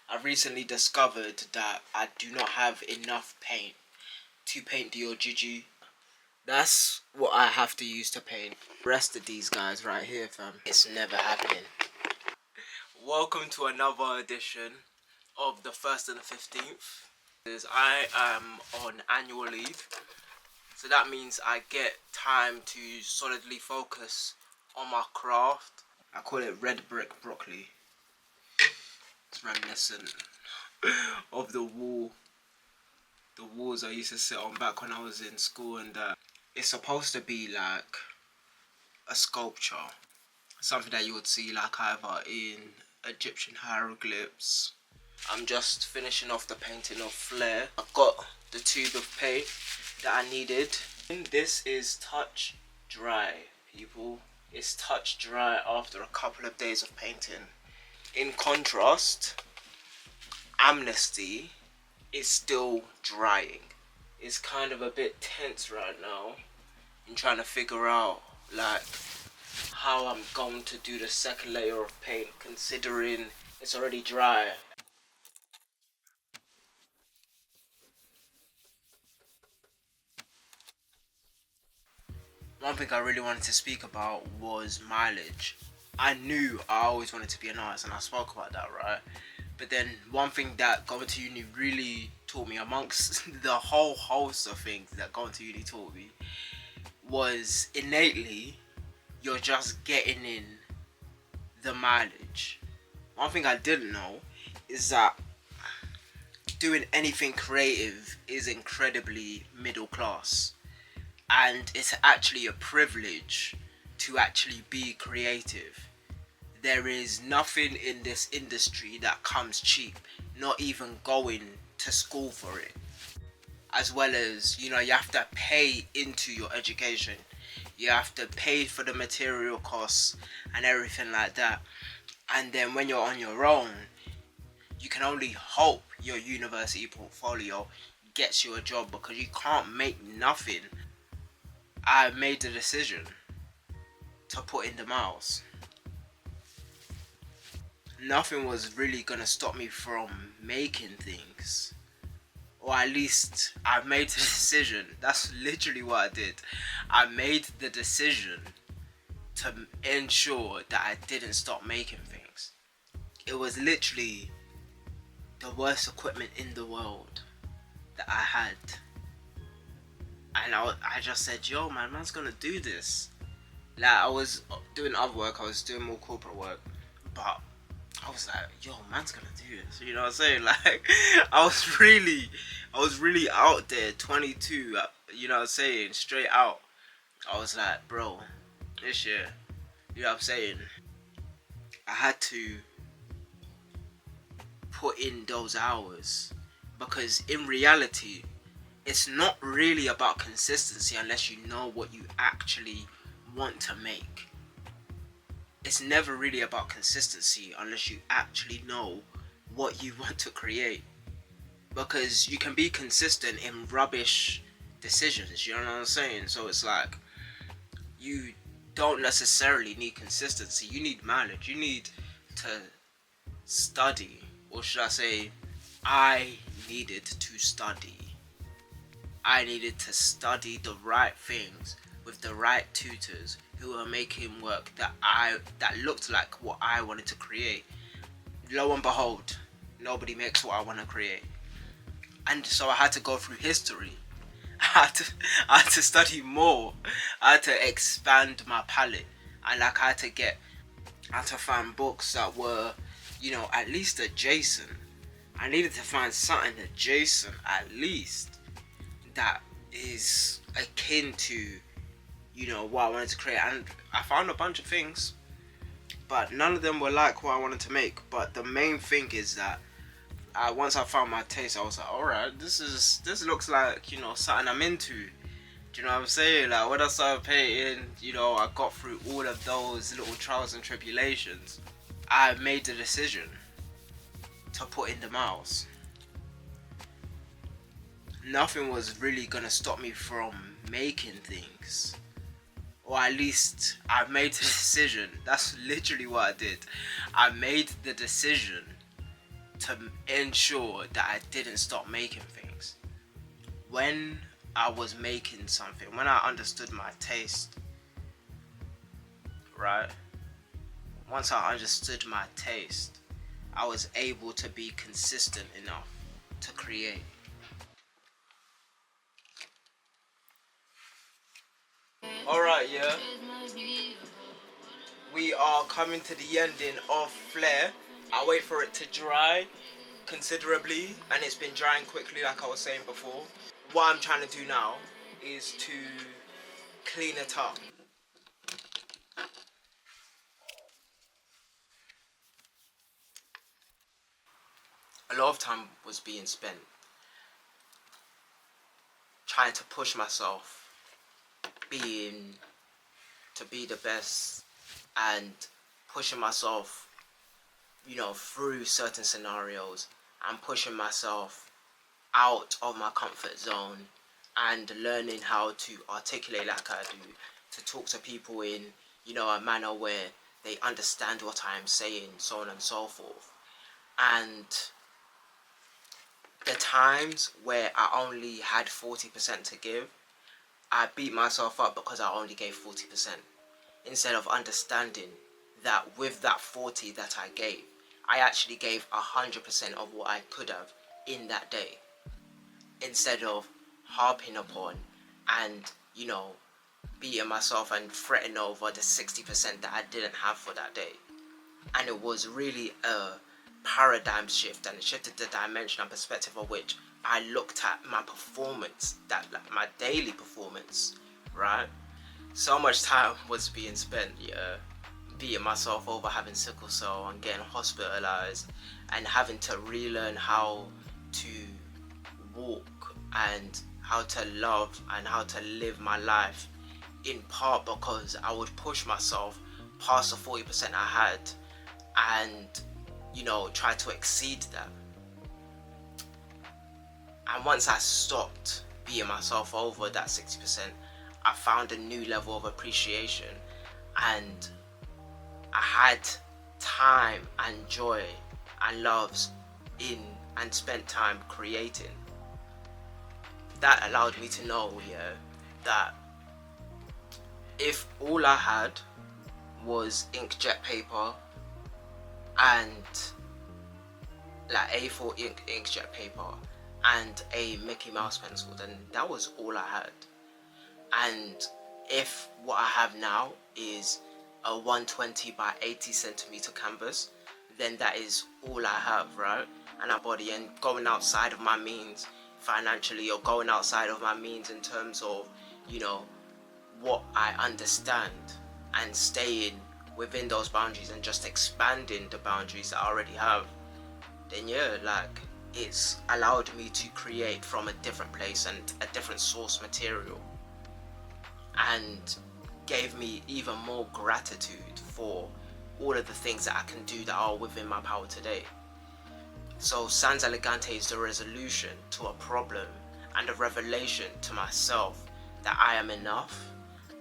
I recently discovered that I do not have enough paint to paint the Ojiji. That's what I have to use to paint. The rest of these guys right here, fam, it's never happening. Welcome to another edition of the 1st and the 15th. I am on annual leave, so that means I get time to solidly focus on my craft. I call it red brick broccoli. It's reminiscent of the walls I used to sit on back when I was in school, and it's supposed to be like a sculpture, something that you would see like either in Egyptian hieroglyphs. I'm just finishing off the painting of Flare. I've got the tube of paint that I needed. And this is touch dry, people. It's touch dry after a couple of days of painting. In contrast, Amnesty is still drying. It's kind of a bit tense right now in trying to figure out like how I'm going to do the second layer of paint, considering it's already dry. One thing I really wanted to speak about was mileage. I knew I always wanted to be an artist, and I spoke about that, right? But then one thing that going to uni really taught me, amongst the whole host of things that going to uni taught me, was innately you're just getting in the mileage. One thing I didn't know is that doing anything creative is incredibly middle class, and it's actually a privilege to actually be creative. There is nothing in this industry that comes cheap, not even going to school for it. As well as, you have to pay into your education. You have to pay for the material costs and everything like that. And then when you're on your own, you can only hope your university portfolio gets you a job, because you can't make nothing. I made the decision to put in the miles. Nothing was really gonna stop me from making things, or at least I made the decision. That's literally what I did. I made the decision to ensure that I didn't stop making things. It was literally the worst equipment in the world that I had, and I just said, yo man, man's gonna do this. Like, I was doing other work, I was doing more corporate work, but I was like, yo, man's gonna do this. You know what I'm saying? Like, I was really out there, 22, you know what I'm saying? Straight out. I was like, bro, this year, you know what I'm saying? I had to put in those hours, because in reality, it's not really about consistency unless you know what you actually want to make. It's never really about consistency unless you actually know what you want to create. Because you can be consistent in rubbish decisions, you know what I'm saying? So it's like, you don't necessarily need consistency, you need mileage. You need to study, or should I say, I needed to study. I needed to study the right things with the right tutors who were making work that looked like what I wanted to create. Lo and behold, nobody makes what I want to create. And so I had to go through history. I had to study more. I had to expand my palette. And like, I had to find books that were, at least adjacent. I needed to find something adjacent, at least, that is akin to, what I wanted to create. And I found a bunch of things, but none of them were like what I wanted to make. But the main thing is that once I found my taste, I was like, alright, this looks like, something I'm into. Do you know what I'm saying? Like, when I started painting, I got through all of those little trials and tribulations. I made the decision to put in the miles. Nothing was really gonna stop me from making things, or at least I made the decision. That's literally what I did. I made the decision to ensure that I didn't stop making things. When I was making something, when I understood my taste, right? Once I understood my taste, I was able to be consistent enough to create. Alright, yeah. We are coming to the ending of Flare. I wait for it to dry considerably, and it's been drying quickly like I was saying before. What I'm trying to do now is to clean it up. A lot of time was being spent trying to push myself, being to be the best, and pushing myself, through certain scenarios, and pushing myself out of my comfort zone, and learning how to articulate like I do, to talk to people in, a manner where they understand what I'm saying, so on and so forth. And the times where I only had 40% to give, I beat myself up because I only gave 40%. Instead of understanding that with that 40 that I gave, I actually gave 100% of what I could have in that day. Instead of harping upon and, beating myself and fretting over the 60% that I didn't have for that day. And it was really a paradigm shift, and it shifted the dimension and perspective of which I looked at my performance, my daily performance, right? So much time was being spent, beating myself over having sickle cell and getting hospitalized, and having to relearn how to walk and how to love and how to live my life, in part because I would push myself past the 40% I had and, try to exceed that. And once I stopped beating myself over that 60%, I found a new level of appreciation, and I had time and joy and loves in and spent time creating. That allowed me to know, that if all I had was inkjet paper and like A4 inkjet paper and a Mickey Mouse pencil, then that was all I had. And if what I have now is a 120 by 80 centimeter canvas, then that is all I have, right? And a body, and going outside of my means financially, or going outside of my means in terms of, what I understand, and staying within those boundaries and just expanding the boundaries that I already have, then it's allowed me to create from a different place and a different source material, and gave me even more gratitude for all of the things that I can do that are within my power today. So Sans Elegante is the resolution to a problem and a revelation to myself that I am enough,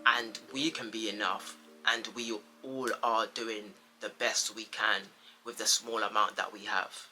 and we can be enough, and we all are doing the best we can with the small amount that we have.